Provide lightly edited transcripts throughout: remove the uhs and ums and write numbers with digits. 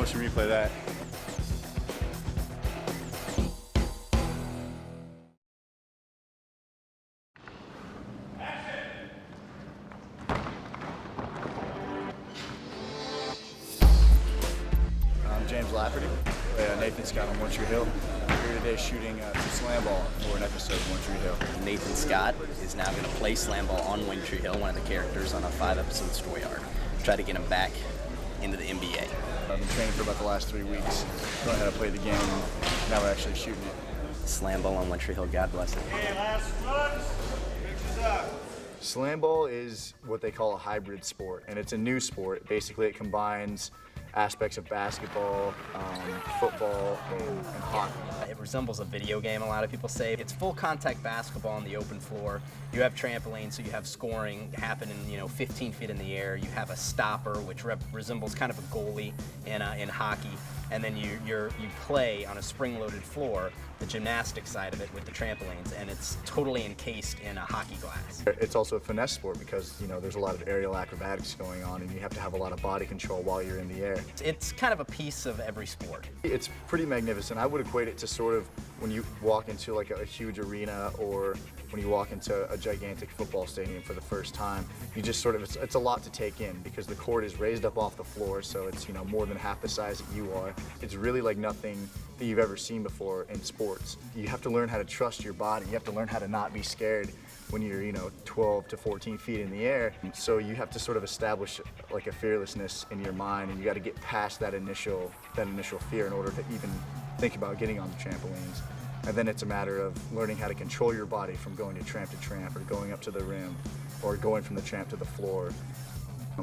motion replay that. I'm James Lafferty, Nathan Scott on One Tree Hill. I'm here today shooting SlamBall for an episode of One Tree Hill. Nathan Scott is now going to play SlamBall on One Tree Hill, one of the characters on a 5-episode story arc. Try to get him back into the NBA. I've been training for about the last 3 weeks, learning how to play the game, and now we're actually shooting it. SlamBall on One Tree Hill, God bless it. Hey, last ones. Pictures up. SlamBall is what they call a hybrid sport, and it's a new sport. Basically, it combines aspects of basketball, football, and hockey. It resembles a video game, a lot of people say. It's full contact basketball on the open floor. You have trampoline, so you have scoring happening, 15 feet in the air. You have a stopper, which resembles kind of a goalie in hockey. And then you play on a spring-loaded floor, the gymnastic side of it with the trampolines, and it's totally encased in a hockey glass. It's also a finesse sport because, there's a lot of aerial acrobatics going on, and you have to have a lot of body control while you're in the air. It's kind of a piece of every sport. It's pretty magnificent. I would equate it to sort of when you walk into like a huge arena, or when you walk into a gigantic football stadium for the first time. You just sort of, it's a lot to take in because the court is raised up off the floor, so it's more than half the size that you are. It's really like nothing that you've ever seen before in sports. You have to learn how to trust your body. You have to learn how to not be scared when you're 12 to 14 feet in the air. So you have to sort of establish like a fearlessness in your mind, and you got to get past that initial fear in order to even think about getting on the trampolines. And then it's a matter of learning how to control your body from going to tramp, or going up to the rim, or going from the tramp to the floor.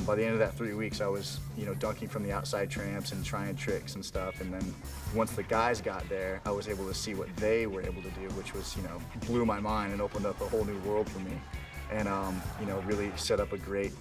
By the end of that 3 weeks, I was, dunking from the outside tramps and trying tricks and stuff. And then once the guys got there, I was able to see what they were able to do, which was, blew my mind and opened up a whole new world for me. And, really set up a great,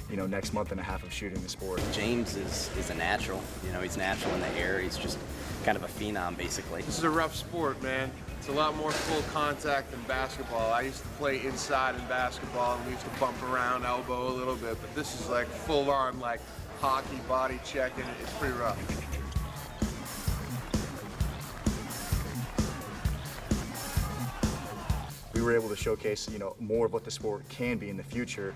next month and a half of shooting the sport. James is a natural. He's natural in the air. He's just kind of a phenom, basically. This is a rough sport, man. It's a lot more full contact than basketball. I used to play inside in basketball, and we used to bump around, elbow a little bit, but this is like full on, like hockey, body checking. It's pretty rough. We were able to showcase, more of what the sport can be in the future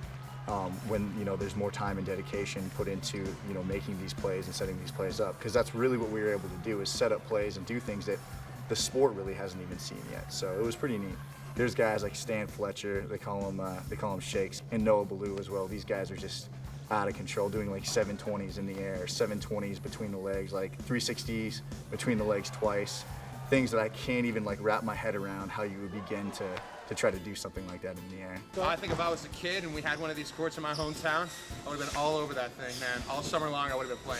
when, there's more time and dedication put into, making these plays and setting these plays up. Because that's really what we were able to do, is set up plays and do things that the sport really hasn't even seen yet. So it was pretty neat. There's guys like Stan Fletcher, they call him Shakes, and Noah Ballou as well. These guys are just out of control, doing like 720s in the air, 720s between the legs, like 360s between the legs twice. Things that I can't even wrap my head around how you would begin to try to do something like that in the air. I think if I was a kid and we had one of these courts in my hometown, I would have been all over that thing, man. All summer long, I would have been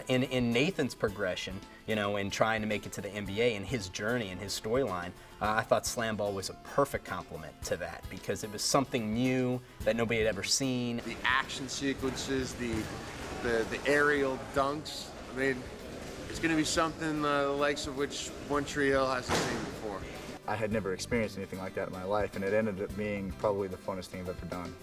playing. In Nathan's progression, in trying to make it to the NBA, and his journey and his storyline, I thought SlamBall was a perfect complement to that because it was something new that nobody had ever seen. The action sequences, the aerial dunks, I mean, it's going to be something the likes of which One Tree Hill hasn't seen before. I had never experienced anything like that in my life, and it ended up being probably the funnest thing I've ever done.